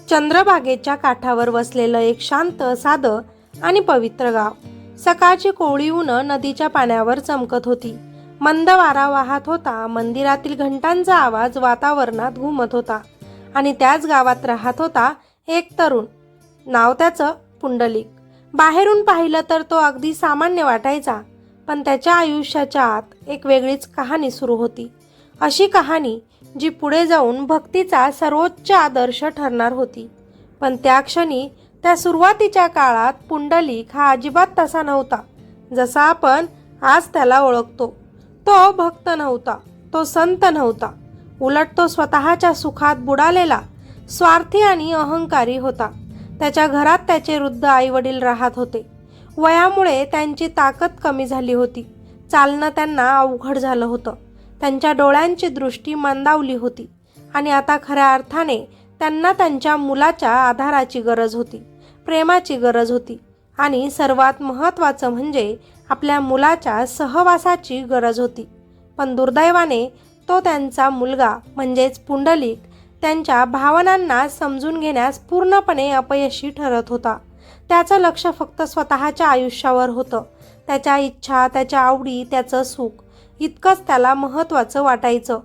चंद्रभागेच्या काठावर वसलेलं एक शांत, साधं आणि पवित्र गाव. सकाळची कोवळी ऊन नदीच्या पाण्यावर चमकत होती. मंद वारा वाहत होता. मंदिरातील घंटांचा आवाज वातावरणात घुमत होता. आणि त्याच गावात राहत होता एक तरुण. नाव त्याचं पुंडलिक. बाहेरून पाहिलं तर तो अगदी सामान्य वाटायचा, पण त्याच्या आयुष्याच्या आत एक वेगळीच कहाणी सुरू होती. अशी कहाणी जी पुढे जाऊन भक्तीचा सर्वोच्च आदर्श ठरणार होती. पण त्या क्षणी, त्या सुरुवातीच्या काळात पुंडलिक हा अजिबात तसा नव्हता जसा आपण आज त्याला ओळखतो. तो भक्त नव्हता, तो संत नव्हता. उलट तो स्वतःच्या सुखात बुडालेला, स्वार्थी आणि अहंकारी होता. त्याच्या घरात त्याचे वृद्ध आईवडील राहत होते. वयामुळे त्यांची ताकद कमी झाली होती. चालणं त्यांना अवघड झालं होतं. त्यांच्या डोळ्यांची दृष्टी मंदावली होती आणि आता खऱ्या अर्थाने त्यांना त्यांच्या मुलाच्या आधाराची गरज होती, प्रेमाची गरज होती आणि सर्वात महत्त्वाचं म्हणजे आपल्या मुलाच्या सहवासाची गरज होती. पण दुर्दैवाने तो त्यांचा मुलगा म्हणजेच पुंडलिक त्यांच्या भावनांना समजून घेण्यास पूर्णपणे अपयशी ठरत होता. त्याचं लक्ष फक्त स्वतःच्या आयुष्यावर होतं. त्याच्या इच्छा, त्याच्या आवडी, त्याचं सुख इतकंच त्याला महत्त्वाचं वाटायचं.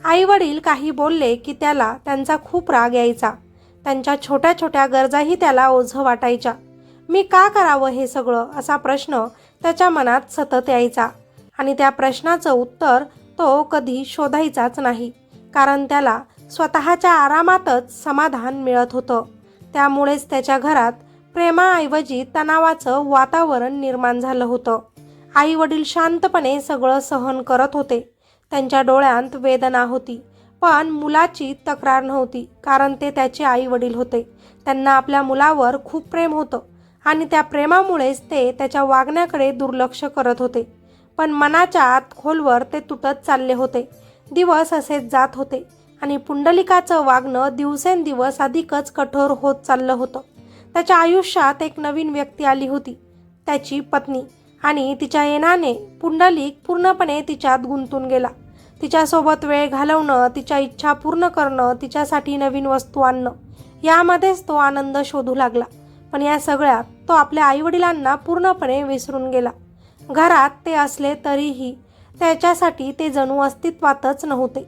आईवडील काही बोलले की त्याला त्यांचा खूप राग यायचा. त्यांच्या छोट्या छोट्या गरजाही त्याला ओझं वाटायच्या. मी का करावं हे सगळं, असा प्रश्न त्याच्या मनात सतत यायचा. आणि त्या प्रश्नाचं उत्तर तो कधी शोधायचाच नाही, कारण त्याला स्वतःच्या आरामातच समाधान मिळत होतं. त्यामुळेच त्याच्या घरात प्रेमाऐवजी तणावाचं वातावरण निर्माण झालं होतं. आई वडील शांतपणे सगळं सहन करत होते. त्यांच्या डोळ्यात वेदना होती, पण मुलाची तक्रार नव्हती, कारण ते त्याचे आई वडील होते. त्यांना आपल्या मुलावर खूप प्रेम होतं आणि त्या प्रेमामुळेच ते त्याच्या वागण्याकडे दुर्लक्ष करत होते. पण मनाच्या आत खोलवर ते तुटत चालले होते. दिवस असेच जात होते आणि पुंडलिकाचं वागणं दिवसेंदिवस अधिकच कठोर होत चाललं होतं. त्याच्या आयुष्यात एक नवीन व्यक्ती आली होती, त्याची पत्नी. आणि तिच्या येण्याने पुंडलिक पूर्णपणे तिच्यात गुंतून गेला. तिच्यासोबत वेळ घालवणं, तिच्या इच्छा पूर्ण करणं, तिच्यासाठी नवीन वस्तू आणणं, यामध्येच तो आनंद शोधू लागला. पण या सगळ्यात तो आपल्या आईवडिलांना पूर्णपणे विसरून गेला. घरात ते असले तरीही त्याच्यासाठी ते जणू अस्तित्वातच नव्हते.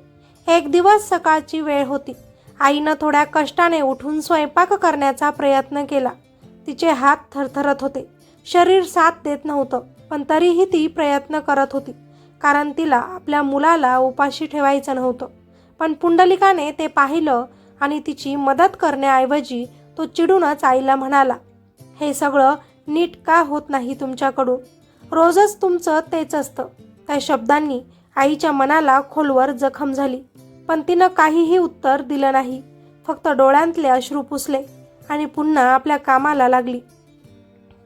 एक दिवस सकाळची वेळ होती. आईनं थोड्या कष्टाने उठून स्वयंपाक करण्याचा प्रयत्न केला. तिचे हात थरथरत होते, शरीर साथ देत नव्हतं, पण तरीही ती प्रयत्न करत होती, कारण तिला आपल्या मुलाला उपाशी ठेवायचं नव्हतं. पण पुंडलिकाने ते पाहिलं आणि तिची मदत करण्याऐवजी तो चिडूनच आईला म्हणाला, हे सगळं नीट का होत नाही तुमच्याकडून? रोजच तुमचं तेच असतं. त्या शब्दांनी आईच्या मनाला खोलवर जखम झाली, पण तिनं काहीही उत्तर दिलं नाही. फक्त डोळ्यांतले अश्रू पुसले आणि पुन्हा आपल्या कामाला लागली.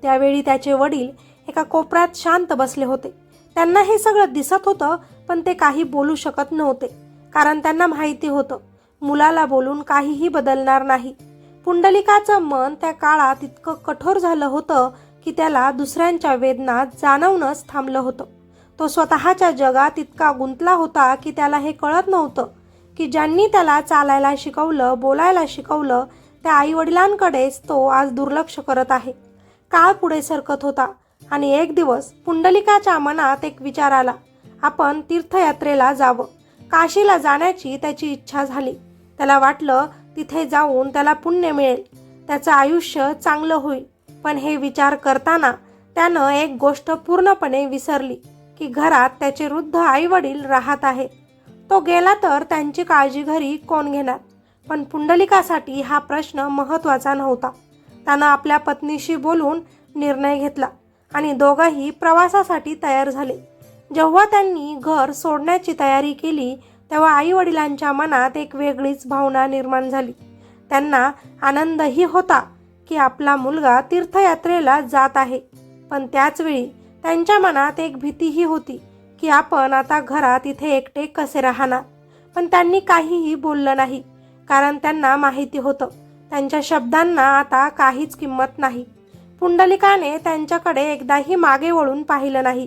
त्यावेळी त्याचे वडील एका कोपऱ्यात शांत बसले होते. त्यांना हे सगळं दिसत होतं, पण ते काही बोलू शकत नव्हते, कारण त्यांना माहिती होतं मुलाला बोलून काहीही बदलणार नाही. पुंडलिकाचं मन त्या काळात इतकं कठोर झालं होतं की त्याला दुसऱ्यांच्या वेदना जाणवणंच थांबलं होतं. तो स्वतःच्या जगात इतका गुंतला होता की त्याला हे कळत नव्हतं की ज्यांनी त्याला चालायला शिकवलं, बोलायला शिकवलं, त्या आईवडिलांकडेच तो आज दुर्लक्ष करत आहे. काळ पुढे सरकत होता आणि एक दिवस पुंडलिकाच्या मनात एक विचार आला. आपण तीर्थयात्रेला जावं. काशीला जाण्याची त्याची इच्छा झाली. त्याला वाटलं तिथे जाऊन त्याला पुण्य मिळेल, त्याचं आयुष्य चांगलं होईल. पण हे विचार करताना त्यानं एक गोष्ट पूर्णपणे विसरली की घरात त्याचे वृद्ध आईवडील राहत आहेत. तो गेला तर त्यांची काळजी घरी कोण घेणार? पण पुंडलिकासाठी हा प्रश्न महत्त्वाचा नव्हता. त्यानं आपल्या पत्नीशी बोलून निर्णय घेतला आणि दोघंही प्रवासासाठी तयार झाले. जेव्हा त्यांनी घर सोडण्याची तयारी केली तेव्हा आईवडिलांच्या मनात एक वेगळीच भावना निर्माण झाली. त्यांना आनंदही होता की आपला मुलगा तीर्थयात्रेला जात आहे, पण त्याचवेळी त्यांच्या मनात एक भीतीही होती की आपण आता घरात इथे एकटे कसे राहणार. पण त्यांनी काहीही बोललं नाही, कारण त्यांना माहिती होतं त्यांच्या शब्दांना आता काहीच किंमत नाही. पुंडलिकाने त्यांच्याकडे एकदाही मागे वळून पाहिलं नाही.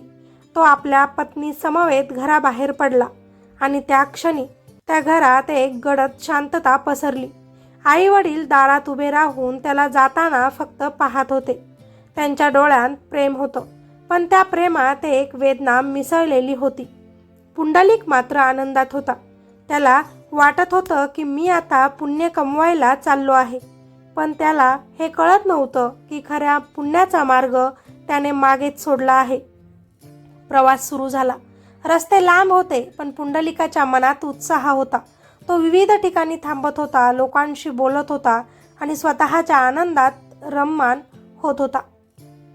तो आपल्या पत्नी समवेत घराबाहेर पडला आणि त्या क्षणी त्या घरात एक गडद शांतता पसरली. आई वडील दारात उभे राहून त्याला जाताना फक्त पाहत होते. त्यांच्या डोळ्यात प्रेम होतं, पण त्या प्रेमात एक वेदना मिसळलेली होती. पुंडलिक मात्र आनंदात होता. त्याला वाटत होतं की मी आता पुण्य कमवायला चाललो आहे. पण त्याला हे कळत नव्हतं की खऱ्या पुण्याचा मार्ग त्याने मागेच सोडला आहे. प्रवास सुरू झाला. रस्ते लांब होते, पण पुंडलिकाच्या मनात उत्साह होता. तो विविध ठिकाणी थांबत होता, लोकांशी बोलत होता आणि स्वतःच्या आनंदात रममाण होत होता.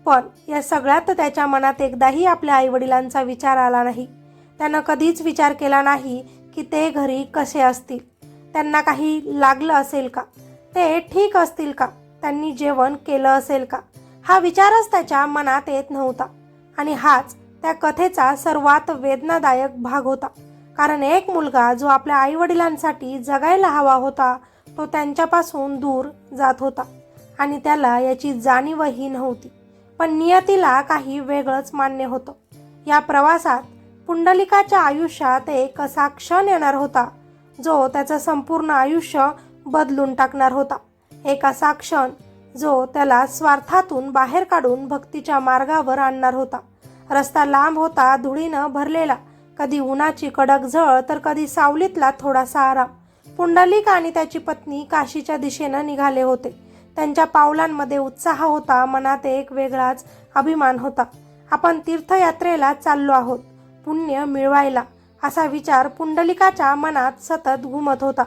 पण या सगळ्यात त्याच्या मनात एकदाही आपल्या आईवडिलांचा विचार आला नाही. त्यानं कधीच विचार केला नाही की ते घरी कसे असतील, त्यांना काही लागलं असेल का, ते ठीक असतील का, त्यांनी जेवण केलं असेल का. हा विचारच त्याच्या मनात येत नव्हता. आणि हाच त्या कथेचा सर्वात वेदनादायक भाग होता. कारण एक मुलगा जो आपल्या आईवडिलांसाठी जगायला हवा होता, तो त्यांच्यापासून दूर जात होता आणि त्याला याची जाणीवही नव्हती. पण नियतीला काही वेगळंच मान्य होतं. या प्रवासात पुंडलिकाच्या आयुष्यात एक असा क्षण येणार होता जो त्याचं संपूर्ण आयुष्य बदलून टाकणार होता. एक असा क्षण जो त्याला स्वार्थातून बाहेर काढून भक्तीच्या मार्गावर आणणार होता. रस्ता लांब होता, धुळीनं भरलेला, कधी उन्हाची कडक झळ तर कधी सावलीतला थोडासा आराम. पुंडलिक आणि त्याची पत्नी काशीच्या दिशेनं निघाले होते. त्यांच्या पावलांमध्ये उत्साह होता, मनात एक वेगळाच अभिमान होता. आपण तीर्थयात्रेला चाललो आहोत, पुण्य मिळवायला, असा विचार पुंडलिकाच्या मनात सतत घुमत होता.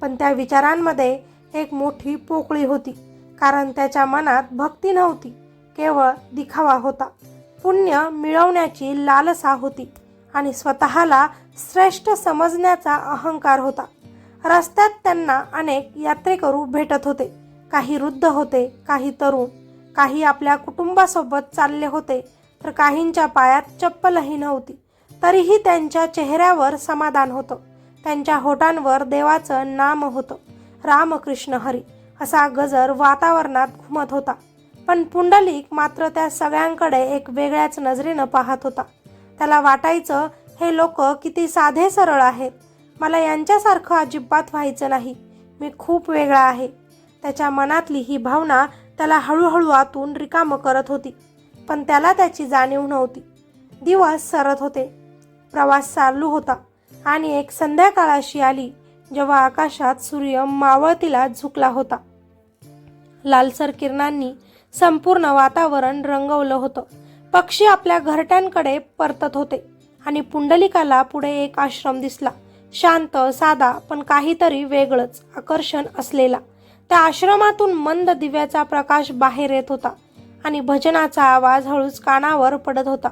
पण त्या विचारांमध्ये एक मोठी पोकळी होती. कारण त्याच्या मनात भक्ती नव्हती, केवळ दिखावा होता. पुण्य मिळवण्याची लालसा होती आणि स्वतःला श्रेष्ठ समजण्याचा अहंकार होता. रस्त्यात त्यांना अनेक यात्रेकरू भेटत होते. काही वृद्ध होते, काही तरुण, काही आपल्या कुटुंबासोबत चालले होते, तर काहींच्या पायात चप्पलही नव्हती. तरीही त्यांच्या चेहऱ्यावर समाधान होतं. त्यांच्या होठांवर देवाचं नाम होतं. रामकृष्ण हरी असा गजर वातावरणात घुमत होता. पण पुंडलिक मात्र त्या सगळ्यांकडे एक वेगळ्याच नजरेनं पाहत होता. त्याला वाटायचं, हे लोक किती साधे सरळ आहेत, मला यांच्यासारखं अजिबात व्हायचं नाही, मी खूप वेगळा आहे. त्याच्या मनातली ही भावना त्याला हळूहळू आतून रिकामं करत होती. पण त्याला त्याची जाणीव नव्हती. दिवस सरत होते, प्रवास चालू होता आणि एक संध्याकाळ अशी आली जेव्हा आकाशात सूर्य मावळतीला झुकला होता. लालसर किरणांनी संपूर्ण वातावरण रंगवलं होतं. पक्षी आपल्या घरट्यांकडे परतत होते आणि पुंडलिकाला पुढे एक आश्रम दिसला. शांत, साधा, पण काहीतरी वेगळंच आकर्षण असलेला. त्या आश्रमातून मंद दिव्याचा प्रकाश बाहेर येत होता आणि भजनाचा आवाज हळूच कानावर पडत होता.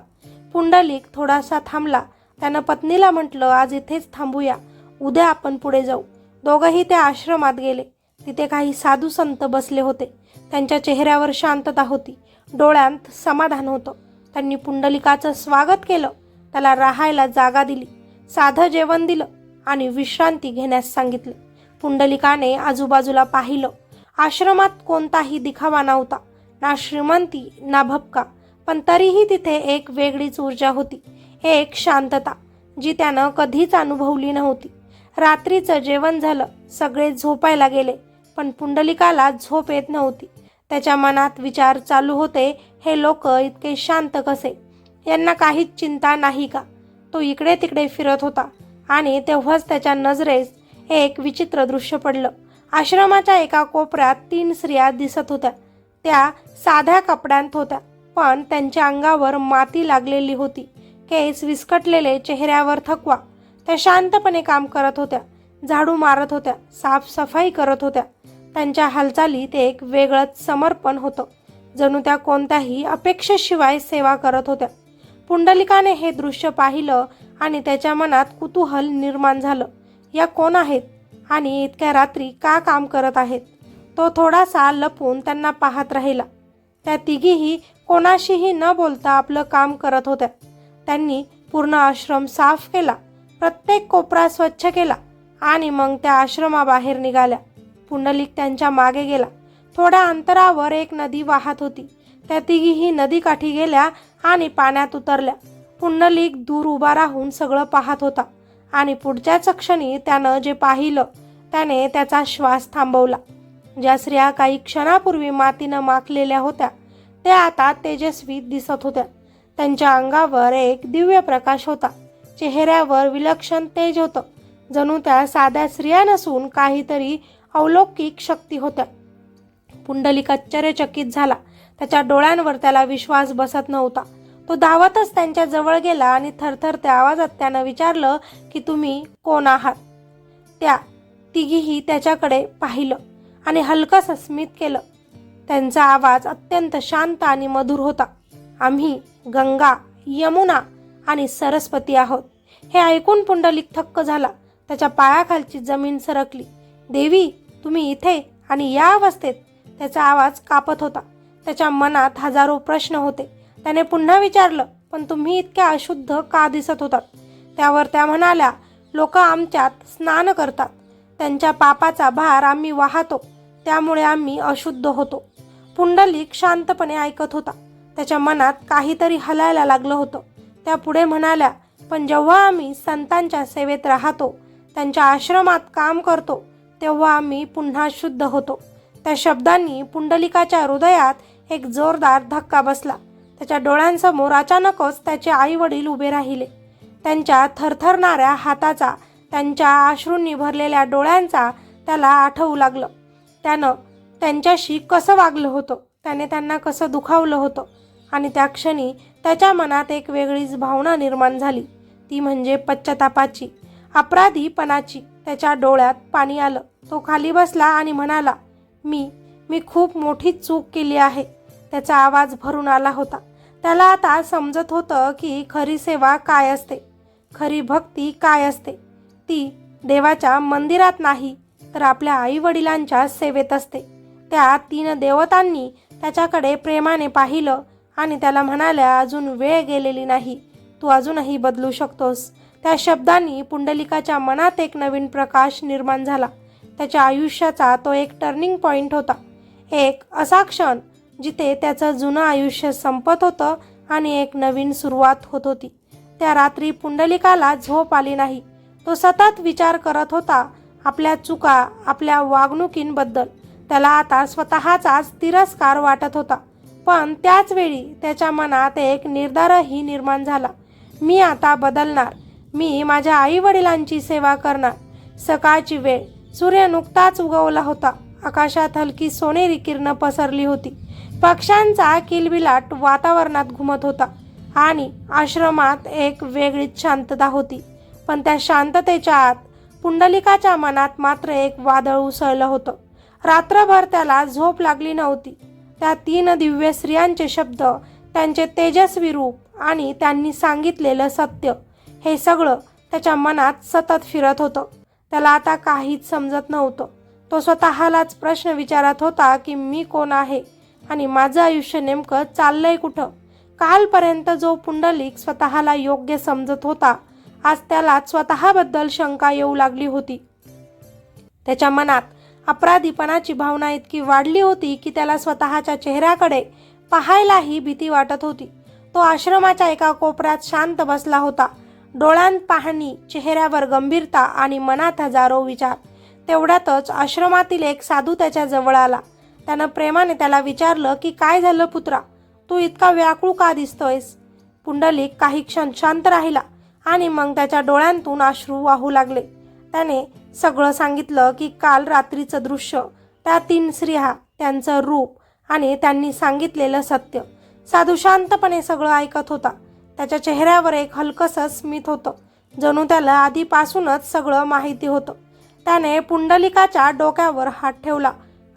पुंडलिक थोडासा थांबला. त्यानं पत्नीला म्हटलं, आज इथेच थांबूया, उद्या आपण पुढे जाऊ. दोघंही त्या आश्रमात गेले. तिथे काही साधू संत बसले होते. त्यांच्या चेहऱ्यावर शांतता होती, डोळ्यांत समाधान होतं. त्यांनी पुंडलिकाचं स्वागत केलं, त्याला राहायला जागा दिली, साधं जेवण दिलं आणि विश्रांती घेण्यास सांगितले. पुंडलिकाने आजूबाजूला पाहिलं. आश्रमात कोणताही दिखावा नव्हता, ना श्रीमंती ना भपका, पण तरीही तिथे एक वेगळीच ऊर्जा होती, एक शांतता जी त्यानं कधीच अनुभवली नव्हती. रात्रीचं जेवण झालं, सगळे झोपायला गेले, पण पुंडलिकाला झोप येत नव्हती. त्याच्या मनात विचार चालू होते, हे लोक इतके शांत कसे, यांना काहीच चिंता नाही का. तो इकडे तिकडे फिरत होता आणि तेव्हाच त्याच्या नजरेस एक विचित्र दृश्य पडलं. आश्रमाच्या एका कोपऱ्यात 3 स्त्रिया दिसत होत्या. त्या साध्या कपड्यांत होत्या, पण त्यांच्या अंगावर माती लागलेली होती, केस विस्कटलेले, चेहऱ्यावर थकवा. त्या शांतपणे काम करत होत्या, झाडू मारत होत्या, साफसफाई करत होत्या. त्यांच्या हालचालीत एक वेगळंच समर्पण होतं, जणू त्या कोणत्याही अपेक्षेशिवाय सेवा करत होत्या. पुंडलिकाने हे दृश्य पाहिलं आणि त्याच्या मनात कुतूहल निर्माण झालं. या कोण आहेत आणि इतक्या रात्री का काम करत आहेत? तो थोडासा लपून त्यांना पाहत राहिला. त्या तिघीही कोणाशीही न बोलता आपलं काम करत होत्या. त्यांनी पूर्ण आश्रम साफ केला, प्रत्येक कोपरा स्वच्छ केला आणि मग त्या आश्रमाबाहेर निघाल्या. पुंडलिक त्यांच्या मागे गेला. थोड्या अंतरावर एक नदी वाहत होती. त्या तिघीही नदीकाठी गेल्या आणि पाण्यात उतरल्या. पुंडलिक दूर उभा राहून सगळं पाहत होता आणि पुढच्याच क्षणी त्यानं जे पाहिलं त्याने त्याचा श्वास थांबवला. ज्या स्त्रिया काही क्षणापूर्वी मातीनं माखलेल्या होत्या त्या आता तेजस्वी दिसत होत्या. त्यांच्या अंगावर एक दिव्य प्रकाश होता. चेहऱ्यावर विलक्षण तेज होतं. जणू त्या साध्या स्त्रिया नसून काहीतरी अलौकिक शक्ती होत्या. पुंडलिक आश्चर्यचकित झाला. त्याच्या डोळ्यांवर त्याला विश्वास बसत नव्हता. तो धावतच त्यांच्या जवळ गेला आणि थरथरत्या आवाजात त्यानं विचारलं की तुम्ही कोण आहात. त्या तिघीही त्याच्याकडे पाहिलं आणि हलकंसं स्मित केलं. त्यांचा आवाज अत्यंत शांत आणि मधुर होता. आम्ही गंगा, यमुना आणि सरस्वती आहोत. हे ऐकून पुंडलिक थक्क झाला. त्याच्या पायाखालची जमीन सरकली. देवी, तुम्ही इथे आणि या अवस्थेत? त्याचा आवाज कापत होता. त्याच्या मनात हजारो प्रश्न होते. त्याने पुन्हा विचारलं, पण तुम्ही इतक्या अशुद्ध का दिसत होतात? त्यावर त्या म्हणाल्या, लोक आमच्यात स्नान करतात. त्यांच्या पापाचा भार आम्ही वाहतो, त्यामुळे आम्ही अशुद्ध होतो. पुंडलिक शांतपणे ऐकत होता. त्याच्या मनात काहीतरी हलायला लागलं होतं. त्या पुढे म्हणाल्या, पण जेव्हा आम्ही संतांच्या सेवेत राहतो, त्यांच्या आश्रमात काम करतो, तेव्हा आम्ही पुन्हा शुद्ध होतो. त्या शब्दांनी पुंडलिकाच्या हृदयात एक जोरदार धक्का बसला. त्याच्या डोळ्यांसमोर अचानकच त्याचे आई वडील उभे राहिले. त्यांच्या थरथरणाऱ्या हाताचा, त्यांच्या अश्रूंनी भरलेल्या डोळ्यांचा त्याला आठवू लागलं. त्यानं त्यांच्याशी कसं वागलं होतं, त्याने त्यांना कसं दुखावलं होतं. आणि त्या क्षणी त्याच्या मनात एक वेगळीच भावना निर्माण झाली. ती म्हणजे पश्चातापाची, अपराधीपणाची. त्याच्या डोळ्यात पाणी आलं. तो खाली बसला आणि म्हणाला, मी खूप मोठी चूक केली आहे. त्याचा आवाज भरून आला होता. त्याला आता समजत होतं की खरी सेवा काय असते, खरी भक्ती काय असते. ती देवाच्या मंदिरात नाही, तर आपल्या आई वडिलांच्या सेवेत असते. त्या 3 देवतांनी त्याच्याकडे प्रेमाने पाहिलं आणि त्याला म्हणाल्या, अजून वेळ गेलेली नाही, तू अजूनही बदलू शकतोस. त्या शब्दांनी पुंडलिकाच्या मनात एक नवीन प्रकाश निर्माण झाला. त्याच्या आयुष्याचा तो एक टर्निंग पॉइंट होता. एक असा क्षण जिथे त्याचं जुनं आयुष्य संपत होतं आणि एक नवीन सुरुवात होत होती. त्या रात्री पुंडलिकाला झोप आली नाही. तो सतत विचार करत होता आपल्या चुका, आपल्या वागणुकींबद्दल. त्याला आता स्वतःचाच तिरस्कार वाटत होता. पण त्याच वेळी त्याच्या मनात एक निर्धारही निर्माण झाला. मी आता बदलणार. मी माझ्या आई वडिलांची सेवा करणार. सकाळची वेळ. सूर्य नुकताच उगवला होता. आकाशात हलकी सोनेरी किरण पसरली होती. पक्ष्यांचा किलबिलाट वातावरणात घुमत होता आणि आश्रमात एक वेगळीच शांतता होती. पण त्या शांततेच्या आत पुंडलिकाच्या मनात मात्र एक वादळ उसळलं होतं. रात्रभर त्याला झोप लागली नव्हती. त्या 3 दिव्य स्त्रियांचे शब्द, त्यांचे तेजस्वी रूप आणि त्यांनी सांगितलेलं सत्य, हे सगळं त्याच्या मनात सतत फिरत होतं. त्याला आता काहीच समजत नव्हतं. तो स्वतःलाच प्रश्न विचारत होता की मी कोण आहे आणि माझं आयुष्य नेमकं चाललंय कुठं. कालपर्यंत जो पुंडलिक स्वतःला योग्य समजत होता, आज त्याला स्वतःबद्दल शंका येऊ लागली होती. त्याच्या मनात अपराधीपणाची भावना इतकी वाढली होती की त्याला स्वतःच्या चेहऱ्याकडे पाहायलाही भीती वाटत होती. तो आश्रमाच्या एका कोपऱ्यात शांत बसला होता. डोळ्यांत पाहणी, चेहऱ्यावर गंभीरता आणि मनात हजारो विचार. तेवढ्यातच आश्रमातील एक साधू त्याच्या जवळ आला. त्यानं प्रेमाने त्याला विचारलं की काय झालं पुत्रा, तू इतका व्याकुळ का दिसतोयस? पुंडलिक काही क्षण शांत राहिला आणि मग त्याच्या डोळ्यांतून अश्रू वाहू लागले. त्याने सगळं सांगितलं की काल रात्रीचं दृश्य, त्या 3 स्त्रिया, त्यांचं रूप आणि त्यांनी सांगितलेलं सत्य. साधू शांतपणे सगळं ऐकत होता. त्याच्या चेहऱ्यावर एक हलकंसं स्मित होतं, जणू त्याला आधीपासूनच सगळं माहिती होतं. त्याने पुंडलिकाच्या डोक्यावर हात ठेवला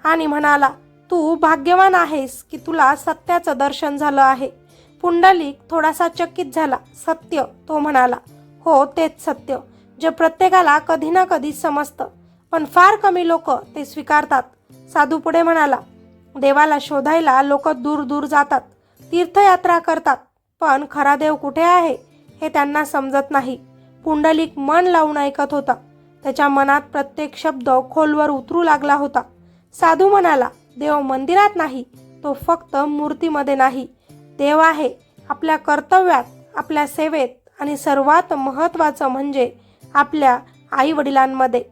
आणि म्हणाला, तू भाग्यवान आहेस की तुला सत्याचं दर्शन झालं आहे. पुंडलिक थोडासा चकित झाला. सत्य? तो म्हणाला, हो, तेच सत्य, जे प्रत्येकाला कधी ना कधी समजतं, पण फार कमी लोक ते स्वीकारतात. साधू पुढे म्हणाला, देवाला शोधायला लोक दूर दूर जातात, तीर्थयात्रा करतात, पण खरा देव कुठे आहे हे त्यांना समजत नाही. पुंडलिक मन लावून ऐकत होता. त्याच्या मनात प्रत्येक शब्द खोलवर उतरू लागला होता. साधू म्हणाला, देव मंदिरात नाही, तो फक्त मूर्तीमध्ये नाही. देव आहे आपल्या कर्तव्यात, आपल्या सेवेत आणि सर्वात महत्त्वाचं म्हणजे आपल्या आई वडिलांमध्ये.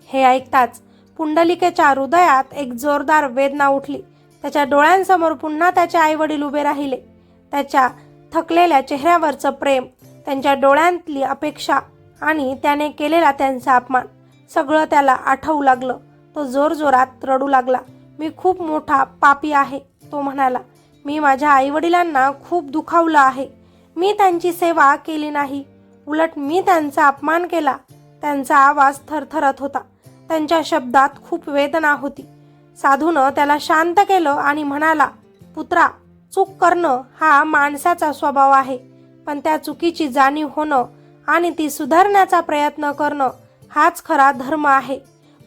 हे ऐकताच पुंडलिकेच्या हृदयात एक जोरदार वेदना उठली. त्याच्या डोळ्यांसमोर पुन्हा त्याचे आईवडील उभे राहिले. त्याच्या थकलेल्या चेहऱ्यावरचं प्रेम, त्यांच्या डोळ्यांतली अपेक्षा आणि त्याने केलेला त्यांचा अपमान सगळं त्याला आठवू लागलं. तो जोरजोरात रडू लागला. मी खूप मोठा पापी आहे, तो म्हणाला. मी माझ्या आईवडिलांना खूप दुखावलं आहे. मी त्यांची सेवा केली नाही, उलट मी त्यांचा अपमान केला. त्यांचा आवाज थरथरत होता. त्यांच्या शब्दात खूप वेदना होती. साधूनं त्याला शांत केलं आणि म्हणाला, पुत्रा, चूक करणं हा माणसाचा स्वभाव आहे, पण त्या चुकीची जाणीव होणं आणि ती सुधारण्याचा प्रयत्न करणं हाच खरा धर्म आहे.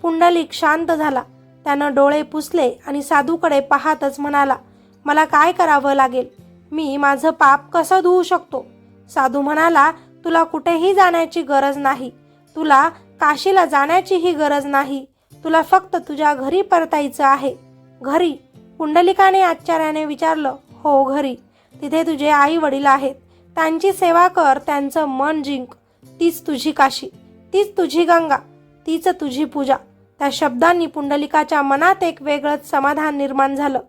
पुंडलिक शांत झाला. त्यानं डोळे पुसले आणि साधूकडे पाहतच म्हणाला, मला काय करावं लागेल? मी माझं पाप कसं धुवू शकतो? साधू म्हणाला, तुला कुठेही जाण्याची गरज नाही. तुला काशीला जाण्याचीही गरज नाही. तुला फक्त तुझ्या घरी परतायचं आहे. घरी? पुंडलिकाने आश्चर्याने विचारलं. हो, घरी. तिथे तुझे आई वडील आहेत. त्यांची सेवा कर, त्यांचं मन जिंक. तीच तुझी काशी, तीच तुझी गंगा, तीच तुझी पूजा. त्या शब्दांनी पुंडलिकाच्या मनात एक वेगळंच समाधान निर्माण झालं.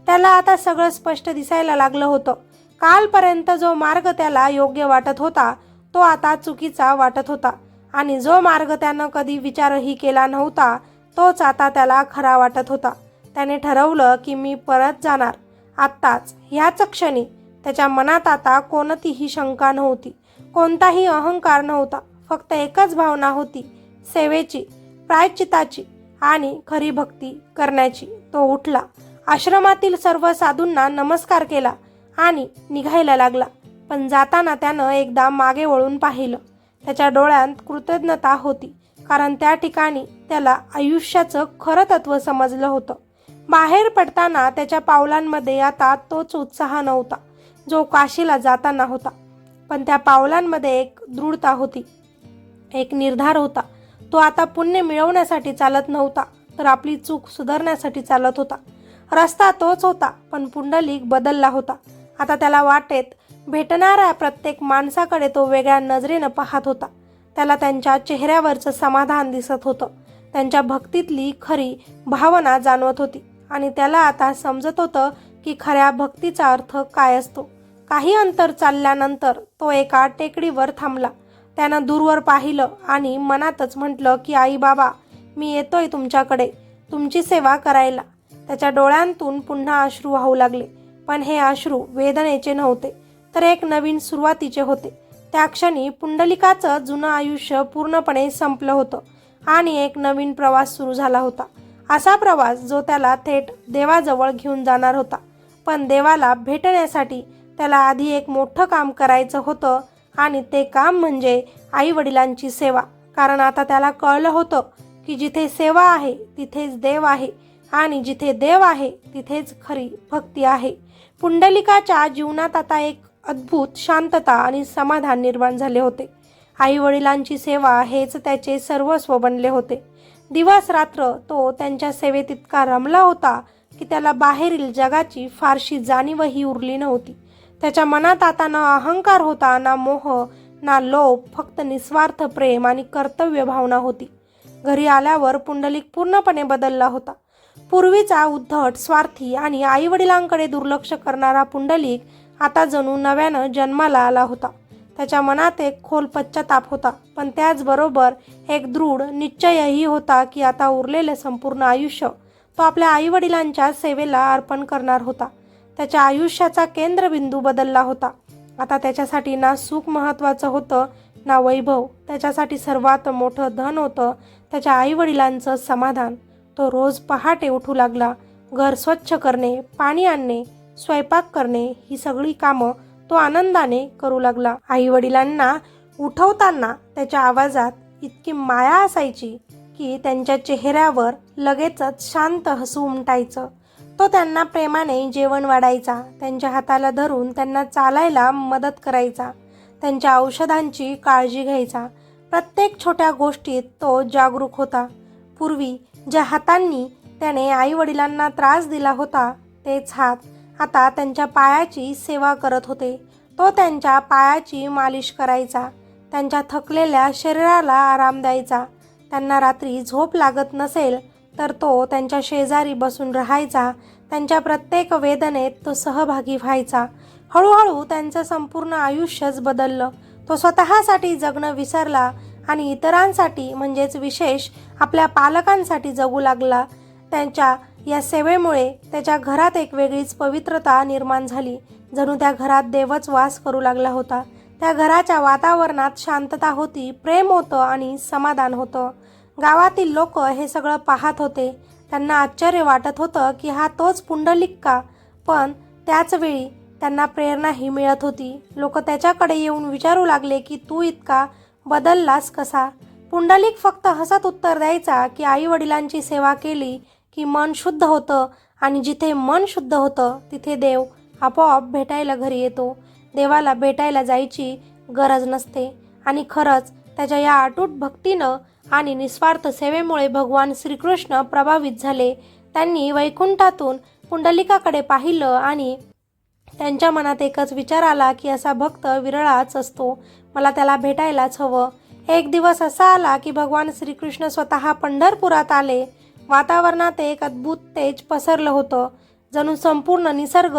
त्याला आता सगळं स्पष्ट दिसायला लागलं होतं. कालपर्यंत जो मार्ग त्याला योग्य वाटत होता तो आता चुकीचा वाटत होता, आणि जो मार्ग त्यानं कधी विचारही केला नव्हता तोच आता त्याला खरा वाटत होता. त्याने ठरवलं की मी परत जाणार, आत्ताच, ह्याच क्षणी. त्याच्या मनात आता कोणतीही शंका नव्हती, कोणताही अहंकार नव्हता. फक्त एकच भावना होती, सेवेची, प्रायश्चिताची आणि खरी भक्ती करण्याची. तो उठला, आश्रमातील सर्व साधूंना नमस्कार केला आणि निघायला लागला. पण जाताना त्यानं एकदा मागे वळून पाहिलं. त्याच्या डोळ्यात कृतज्ञता होती, कारण त्या ठिकाणी त्याला आयुष्याचं खरं तत्व समजलं होतं. बाहेर पडताना त्याच्या पावलांमध्ये आता तोच उत्साह नव्हता जो काशीला जाताना होता, पण त्या पावलांमध्ये एक दृढता होती, एक निर्धार होता. तो आता पुण्य मिळवण्यासाठी चालत नव्हता, तर आपली चूक सुधारण्यासाठी चालत होता. रस्ता तोच होता, पण पुंडलिक बदलला होता. आता त्याला वाटेत भेटणाऱ्या प्रत्येक माणसाकडे तो वेगळ्या नजरेनं पाहत होता. त्याला त्यांच्या चेहऱ्यावरचं समाधान दिसत होतं. त्यांच्या भक्तीतली खरी भावना जाणवत होती, आणि त्याला आता समजत होतं की खऱ्या भक्तीचा अर्थ काय असतो. काही अंतर चालल्यानंतर तो एका टेकडीवर थांबला. त्यानं दूरवर पाहिलं आणि मनातच म्हटलं की आई बाबा, मी येतोय तुमच्याकडे, तुमची सेवा करायला. त्याच्या डोळ्यांतून पुन्हा अश्रू वाहू लागले, पण हे अश्रू वेदनेचे नव्हते, तर एक नवीन सुरुवातीचे होते. त्या क्षणी पुंडलिकाचं जुनं आयुष्य पूर्णपणे संपलं होतं आणि एक नवीन प्रवास सुरू झाला होता. असा प्रवास जो त्याला थेट देवाजवळ घेऊन जाणार होता. पण देवाला भेटण्यासाठी त्याला आधी एक मोठं काम करायचं होतं, आणि ते काम म्हणजे आईवडिलांची सेवा. कारण आता त्याला कळलं होतं की जिथे सेवा आहे तिथेच देव आहे, आणि जिथे देव आहे तिथेच खरी भक्ती आहे. पुंडलिकाच्या जीवनात आता एक अद्भुत शांतता आणि समाधान निर्माण झाले होते. आईवडिलांची सेवा हेच त्याचे सर्वस्व बनले होते. दिवस रात्र तो त्यांच्या सेवेत इतका रमला होता की त्याला बाहेरील जगाची फारशी जाणीवही उरली नव्हती. त्याच्या मनात आता ना अहंकार होता, ना मोह, ना लोभ, फक्त निस्वार्थ प्रेम आणि कर्तव्य भावना होती. घरी आल्यावर पुंडलिक पूर्णपणे बदलला होता. पूर्वीचा उद्धट, स्वार्थी आणि आईवडिलांकडे दुर्लक्ष करणारा पुंडलिक आता जणू नव्यानं जन्माला आला होता. त्याच्या मनात एक खोल पश्चाताप होता, पण त्याचबरोबर एक दृढ निश्चयही होता की आता उरलेले संपूर्ण आयुष्य तो आपल्या आईवडिलांच्या सेवेला अर्पण करणार होता. त्याच्या आयुष्याचा केंद्रबिंदू बदलला होता. आता त्याच्यासाठी ना सुख महत्त्वाचं होतं, ना वैभव. त्याच्यासाठी सर्वात मोठं धन होतं त्याच्या आईवडिलांचं समाधान. तो रोज पहाटे उठू लागला. घर स्वच्छ करणे, पाणी आणणे, स्वयंपाक करणे, ही सगळी कामं तो आनंदाने करू लागला. आईवडिलांना उठवताना त्याच्या आवाजात इतकी माया असायची की त्यांच्या चेहऱ्यावर लगेचच शांत हसू उमटायचं. तो त्यांना प्रेमाने जेवण वाढायचा, त्यांच्या हाताला धरून त्यांना चालायला मदत करायचा, त्यांच्या औषधांची काळजी घ्यायचा. प्रत्येक छोट्या गोष्टीत तो जागरूक होता. पूर्वी ज्या हातांनी त्याने आईवडिलांना त्रास दिला होता तेच हात आता त्यांच्या पायाची सेवा करत होते. तो त्यांच्या पायाची मालिश करायचा, त्यांच्या थकलेल्या शरीराला आराम द्यायचा, त्यांना रात्री झोप लागत नसेल तर तो त्यांच्या शेजारी बसून राहायचा, त्यांच्या प्रत्येक वेदनेत तो सहभागी व्हायचा. हळूहळू त्यांचं संपूर्ण आयुष्यच बदललं. तो स्वतःसाठी जगणं विसरला आणि इतरांसाठी, म्हणजेच विशेष आपल्या पालकांसाठी जगू लागला. त्यांच्या या सेवेमुळे त्याच्या घरात एक वेगळीच पवित्रता निर्माण झाली. जणू त्या घरात देवच वास करू लागला होता. त्या घराच्या वातावरणात शांतता होती, प्रेम होतं आणि समाधान होतं. गावातील लोक हे सगळं पाहत होते. त्यांना आश्चर्य वाटत होतं की हा तोच पुंडलिक का? पण त्याच वेळी त्यांना प्रेरणाही मिळत होती. लोक त्याच्याकडे येऊन विचारू लागले की तू इतका बदललास कसा? पुंडलिक फक्त हसत उत्तर द्यायचा की आई वडिलांची सेवा केली की मन शुद्ध होतं, आणि जिथे मन शुद्ध होतं तिथे देव आपोआप भेटायला घरी येतो. देवाला भेटायला जायची गरज नसते. आणि खरंच त्याच्या या अटूट भक्तीनं आणि निस्वार्थ सेवेमुळे भगवान श्रीकृष्ण प्रभावित झाले. त्यांनी वैकुंठातून पुंडलिकाकडे पाहिलं आणि त्यांच्या मनात एकच विचार आला की असा भक्त विरळाच असतो, मला त्याला भेटायलाच हवं. एक दिवस असा आला की भगवान श्रीकृष्ण स्वतः पंढरपुरात आले. वातावरणात एक अद्भुत तेज पसरलं होतं. जणू संपूर्ण निसर्ग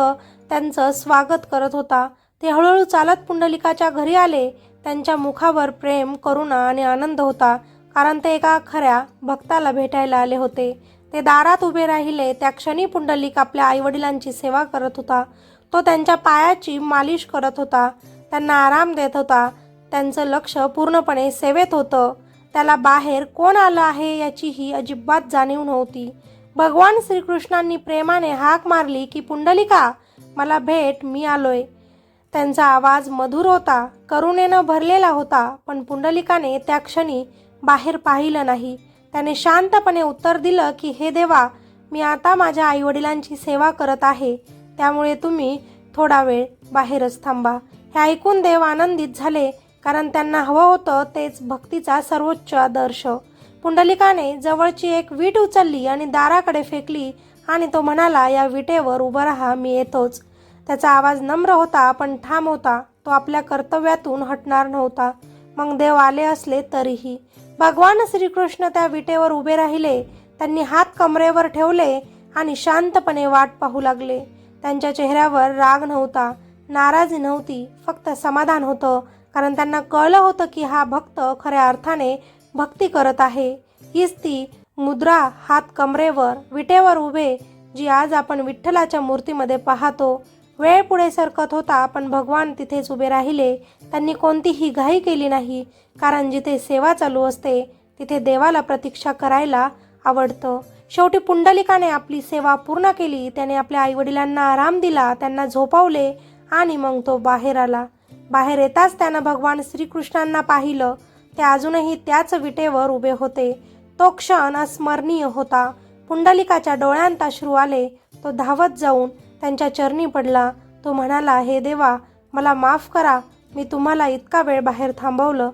त्यांचं स्वागत करत होता. ते हळूहळू चालत पुंडलिकाच्या घरी आले. त्यांच्या मुखावर प्रेम, करुणा आणि आनंद होता, कारण ते एका खऱ्या भक्ताला भेटायला आले होते. ते दारात उभे राहिले. त्या क्षणी पुंडलिक आपल्या आईवडिलांची सेवा करत होता. तो त्यांच्या पायाची मालिश करत होता, त्यांना आराम देत होता. त्यांचं लक्ष पूर्णपणे सेवेत होतं. त्याला बाहेर कोण आलं आहे याचीही अजिबात जाणीव नव्हती. भगवान श्रीकृष्णांनी प्रेमाने हाक मारली की पुंडलिका, मला भेट, मी आलोय. त्यांचा आवाज मधुर होता, करुणेनं भरलेला होता. पण पुंडलिकाने त्या क्षणी बाहेर पाहिलं नाही. त्याने शांतपणे उत्तर दिलं की हे देवा, मी आता माझ्या आईवडिलांची सेवा करत आहे, त्यामुळे तुम्ही थोडा वेळ बाहेरच थांबा. हे ऐकून देव आनंदित झाले, कारण त्यांना हवं होतं तेच भक्तीचा सर्वोच्च आदर्श. पुंडलिकाने जवळची एक वीट उचलली आणि दाराकडे फेकली आणि तो म्हणाला, या विटेवर उभं राहा, मी येतोच. त्याचा आवाज नम्र होता पण ठाम होता. तो आपल्या कर्तव्यातून हटणार नव्हता, मग देव आले असले तरीही. भगवान श्रीकृष्ण त्या विटेवर उभे राहिले. त्यांनी हात कमरेवर ठेवले आणि शांतपणे वाट पाहू लागले. त्यांच्या चेहऱ्यावर राग नव्हता, नाराजी नव्हती, फक्त समाधान होतं, कारण त्यांना कळलं होतं की हा भक्त खऱ्या अर्थाने भक्ती करत आहे. हीच ती मुद्रा, हात कमरेवर, विटेवर उभे, जी आज आपण विठ्ठलाच्या मूर्तीमध्ये पाहतो. वेळ पुढे सरकत होता पण भगवान तिथेच उभे राहिले. त्यांनी कोणतीही घाई केली नाही, कारण जिथे सेवा चालू असते तिथे देवाला प्रतीक्षा करायला आवडतं. शेवटी पुंडलिकाने आपली सेवा पूर्ण केली. त्याने आपल्या आईवडिलांना आराम दिला, त्यांना झोपवले आणि मग तो बाहेर आला. बाहेर येताच त्यानं भगवान श्रीकृष्णांना पाहिलं. ते अजूनही त्याच विटेवर उभे होते. तो क्षण अस्मरणीय होता. पुंडलिकाच्या डोळ्यांत अश्रू आले. तो धावत जाऊन त्यांच्या चरणी पडला. तो म्हणाला, हे देवा, मला माफ करा, मी तुम्हाला इतका वेळ बाहेर थांबवलं.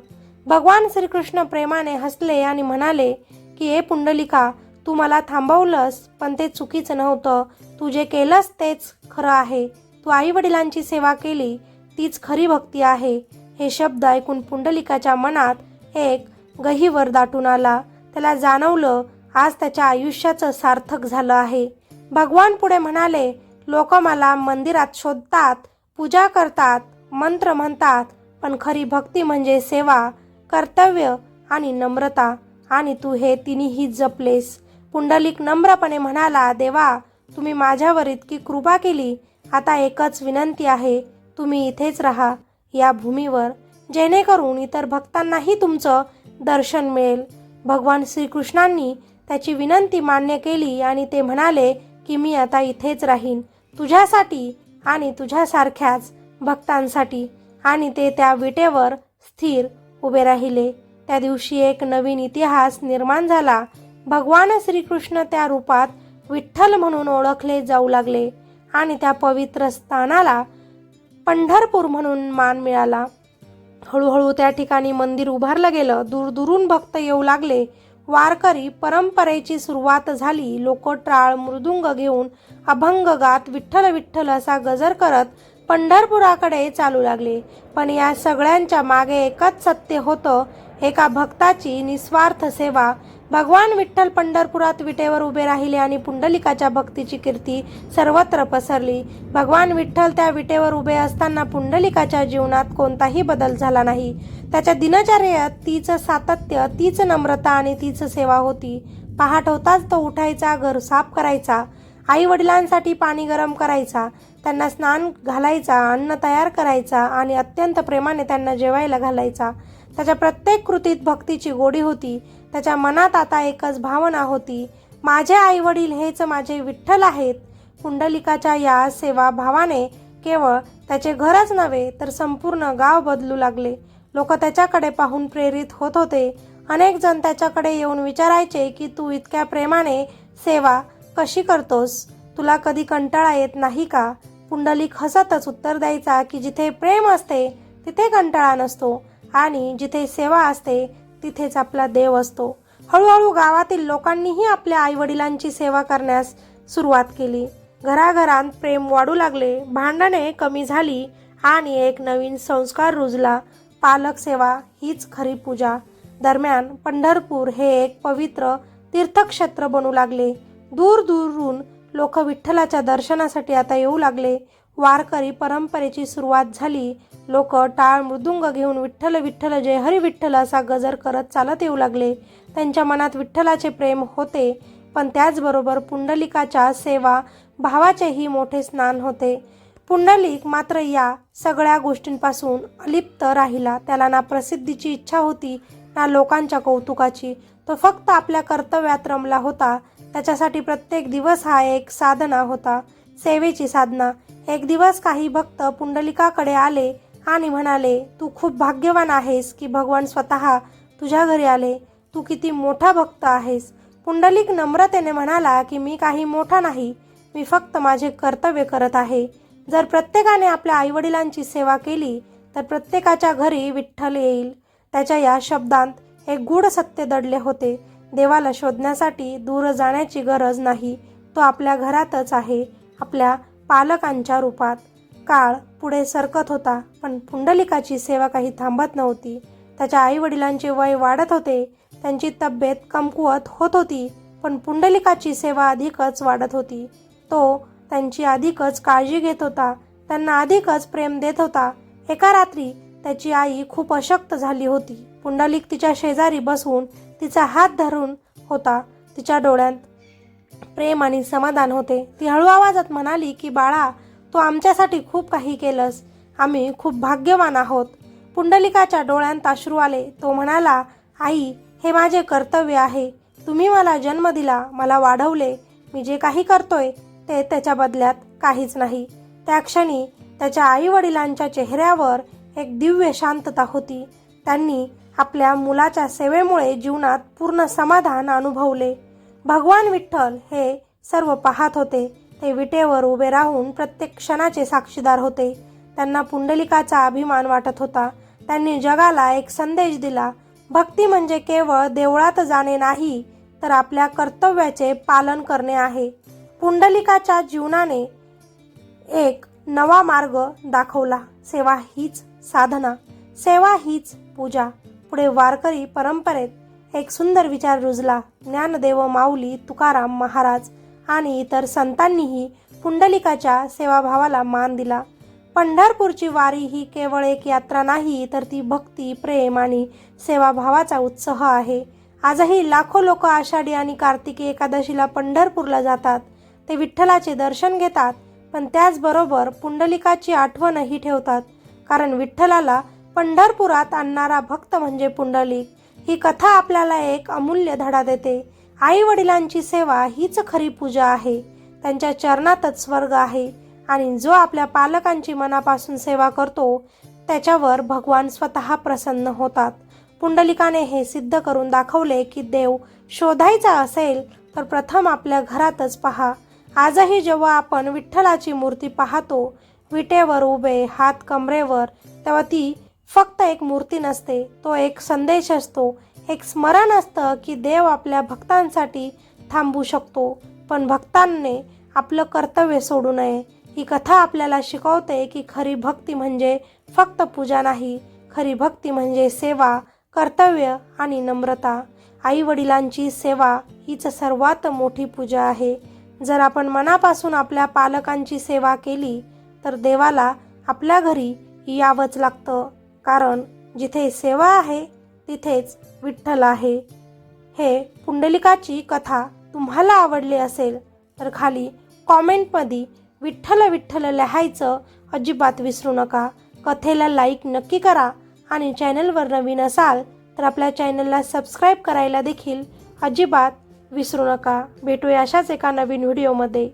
भगवान श्रीकृष्ण प्रेमाने हसले आणि म्हणाले की हे पुंडलिका, तू मला थांबवलंस पण ते चुकीचं नव्हतं. तू जे केलंस तेच खरं आहे. तू आईवडिलांची सेवा केली, तीच खरी भक्ती आहे. हे शब्द ऐकून पुंडलिकाच्या मनात एक गहिवर दाटून आला. त्याला जाणवलं आज त्याच्या आयुष्याचं सार्थक झालं आहे. भगवान पुढे म्हणाले, लोक मला मंदिरात शोधतात, पूजा करतात, मंत्र म्हणतात, पण खरी भक्ती म्हणजे सेवा, कर्तव्य आणि नम्रता, आणि तू हे तिन्ही जपलेस. पुंडलिक नम्रपणे म्हणाला, देवा, तुम्ही माझ्यावर इतकी कृपा केली. आता एकच विनंती आहे, तुम्ही इथेच राहा या भूमीवर, जेणेकरून इतर भक्तांनाही तुमचं दर्शन मिळेल. भगवान श्रीकृष्णांनी त्याची विनंती मान्य केली आणि ते म्हणाले की मी आता इथेच राहीन, तुझ्यासाठी आणि तुझ्यासारख्याच भक्तांसाठी. आणि ते त्या विटेवर स्थिर उभे राहिले. त्या दिवशी एक नवीन इतिहास निर्माण झाला. भगवान श्रीकृष्ण त्या रूपात विठ्ठल म्हणून ओळखले जाऊ लागले आणि त्या पवित्र स्थानाला पंढरपूर म्हणून मान मिळाला. हळूहळू त्या ठिकाणी मंदिर उभारलं गेलं. दूरदूरून भक्त येऊ लागले. वारकरी परंपरेची सुरुवात झाली. लोक टाळ मृदुंग घेऊन अभंग गात विठ्ठल विठ्ठल असा गजर करत पंढरपुराकडे चालू लागले. पण या सगळ्यांच्या मागे एकच सत्य होतं, एका भक्ताची निस्वार्थ सेवा. भगवान विठ्ठल पंढरपुरात विटेवर उभे राहिले आणि पुंडलिकाच्या भक्तीची कीर्ती सर्वत्र पसरली. भगवान विठ्ठल त्या विटेवर उभे असताना पुंडलिकाच्या जीवनात कोणताही बदल झाला नाही. त्याच्या दिनचर्येत तीच सातत्य, तीच नम्रता आणि तीच सेवा होती. पहाट होताच तो उठायचा, घर साफ करायचा, आई वडिलांसाठी पाणी गरम करायचा, त्यांना स्नान घालायचा, अन्न तयार करायचा आणि अत्यंत प्रेमाने त्यांना जेवायला घालायचा. त्याच्या प्रत्येक कृतीत भक्तीची गोडी होती. त्याच्या मनात आता एकच भावना होती, माझे आई वडील हेच माझे विठ्ठल आहेत. पुंडलिकाच्या या सेवाभावाने केवळ त्याचे घरच नव्हे तर संपूर्ण गाव बदलू लागले. लोक त्याच्याकडे पाहून प्रेरित होत होते. अनेक जण त्याच्याकडे येऊन विचारायचे की तू इतक्या प्रेमाने सेवा कशी करतोस? तुला कधी कंटाळा येत नाही का? पुंडलिक हसतच उत्तर द्यायचा की जिथे प्रेम असते तिथे कंटाळा नसतो आणि जिथे सेवा असते तिथेच आपला देव असतो. हळूहळू गावातील लोकांनीही आपल्या आईवडिलांची सेवा करण्यास सुरुवात केली. घराघरात प्रेम वाढू लागले, भांडणे कमी झाली आणि एक नवीन संस्कार रुजला, पालक सेवा हीच खरी पूजा. दरम्यान पंढरपूर हे एक पवित्र तीर्थक्षेत्र बनू लागले. दूर दूरून लोक विठ्ठलाच्या दर्शनासाठी आता येऊ लागले. वारकरी परंपरेची सुरुवात झाली. लोक टाळ मृदुंग घेऊन विठ्ठल विठ्ठल जय हरी विठ्ठल असा गजर करत चालत येऊ लागले. त्यांच्या मनात विठ्ठलाचे प्रेम होते, पण त्याचबरोबर पुंडलिकाच्या सेवा भावाचेही मोठे स्नान होते. पुंडलिक मात्र या सगळ्या गोष्टींपासून अलिप्त राहिला. त्याला ना प्रसिद्धीची इच्छा होती ना लोकांच्या कौतुकाची. तो फक्त आपल्या कर्तव्यात रमला होता. त्याच्यासाठी प्रत्येक दिवस हा एक साधना होता, सेवेची साधना. एक दिवस काही भक्त पुंडलिकाकडे आले आणि म्हणाले, तू खूप भाग्यवान आहेस की भगवान स्वतः तुझ्या घरी आले. तू किती मोठा भक्त आहेस. पुंडलिक नम्रतेने म्हणाला की मी काही मोठा नाही, मी फक्त माझे कर्तव्य करत आहे. जर प्रत्येकाने आपल्या आईवडिलांची सेवा केली तर प्रत्येकाच्या घरी विठ्ठल येईल. त्याच्या या शब्दांत एक गूढ सत्य दडले होते. देवाला शोधण्यासाठी दूर जाण्याची गरज नाही, तो आपल्या घरातच आहे, आपल्या पालकांच्या रूपात. काळ पुढे सरकत होता, पण पुंडलिकाची सेवा काही थांबत नव्हती. त्याच्या आईवडिलांचे वय वाढत होते, त्यांची तब्येत कमकुवत होत होती, पण पुंडलिकाची सेवा अधिकच वाढत होती. तो त्यांची अधिकच काळजी घेत होता, त्यांना अधिकच प्रेम देत होता. एका रात्री त्याची आई खूप अशक्त झाली होती. पुंडलिक तिच्या शेजारी बसून तिचा हात धरून होता. तिच्या डोळ्यात प्रेम आणि समाधान होते. ती हळू आवाजात म्हणाली की बाळा, तू आमच्यासाठी खूप काही केलंस, आम्ही खूप भाग्यवान आहोत. पुंडलिकाच्या डोळ्यात अश्रू आले. तो म्हणाला, आई, हे माझे कर्तव्य आहे. तुम्ही मला जन्म दिला, मला वाढवले. मी जे काही करतोय ते त्याच्या बदल्यात काहीच नाही. त्या क्षणी त्याच्या आई वडिलांच्या चेहऱ्यावर एक दिव्य शांतता होती. त्यांनी आपल्या मुलाच्या सेवेमुळे जीवनात पूर्ण समाधान अनुभवले. भगवान विठ्ठल हे सर्व पाहत होते. ते विटेवर उभे राहून प्रत्येक क्षणाचे साक्षीदार होते. त्यांना पुंडलिकाचा अभिमान वाटत होता. त्यांनी जगाला एक संदेश दिला, भक्ती म्हणजे केवळ देवळात जाणे नाही, तर आपल्या कर्तव्याचे पालन करणे आहे. पुंडलिकाच्या जीवनाने एक नवा मार्ग दाखवला. सेवा हीच साधना, सेवा हीच पूजा. पुढे वारकरी परंपरेत एक सुंदर विचार रुजला. ज्ञानदेव माऊली, तुकाराम महाराज आणि इतर संतांनीही पुंडलिकाच्या सेवाभावाला मान दिला. पंढरपूरची वारी ही केवळ एक यात्रा नाही, तर ती भक्ती, प्रेम आणि सेवाभावाचा उत्सव आहे. आजही लाखो लोक आषाढी आणि कार्तिकी एकादशीला पंढरपूरला जातात. ते विठ्ठलाचे दर्शन घेतात, पण त्याचबरोबर पुंडलिकाची आठवणही ठेवतात. कारण विठ्ठलाला पंढरपुरात आणणारा भक्त म्हणजे पुंडलिक. ही कथा आपल्याला एक अमूल्य धडा देते. आई वडिलांची सेवा हीच खरी पूजा आहे. त्यांच्या चरणातच स्वर्ग आहे आणि जो आपल्या पालकांची मनापासून सेवा करतो त्याच्यावर भगवान स्वतः प्रसन्न होतात. पुंडलिकाने हे सिद्ध करून दाखवले की देव शोधायचा असेल तर प्रथम आपल्या घरातच पहा. आजही जेव्हा आपण विठ्ठलाची मूर्ती पाहतो, विटेवर उभे, हात कमरेवर, तेव्हा ती फक्त एक मूर्ती नसते, तो एक संदेश असतो, एक स्मरण असतं की देव आपल्या भक्तांसाठी थांबू शकतो, पण भक्तांनी आपलं कर्तव्य सोडू नये. ही कथा आपल्याला शिकवते की खरी भक्ती म्हणजे फक्त पूजा नाही, खरी भक्ती म्हणजे सेवा, कर्तव्य आणि नम्रता. आई वडिलांची सेवा हीच सर्वात मोठी पूजा आहे. जर आपण मनापासून आपल्या पालकांची सेवा केली तर देवाला आपल्या घरी यावंच लागतं, कारण जिथे सेवा आहे तिथेच विठ्ठल आहे. हे पुंडलिकाची कथा तुम्हाला आवडली असेल तर खाली कॉमेंटमध्ये विठ्ठल विठ्ठल लिहायचं अजिबात विसरू नका. कथेला लाईक नक्की करा आणि चॅनलवर नवीन असाल तर आपल्या चॅनलला सबस्क्राईब करायला देखील अजिबात विसरू नका. भेटूया अशाच एका नवीन व्हिडिओमध्ये.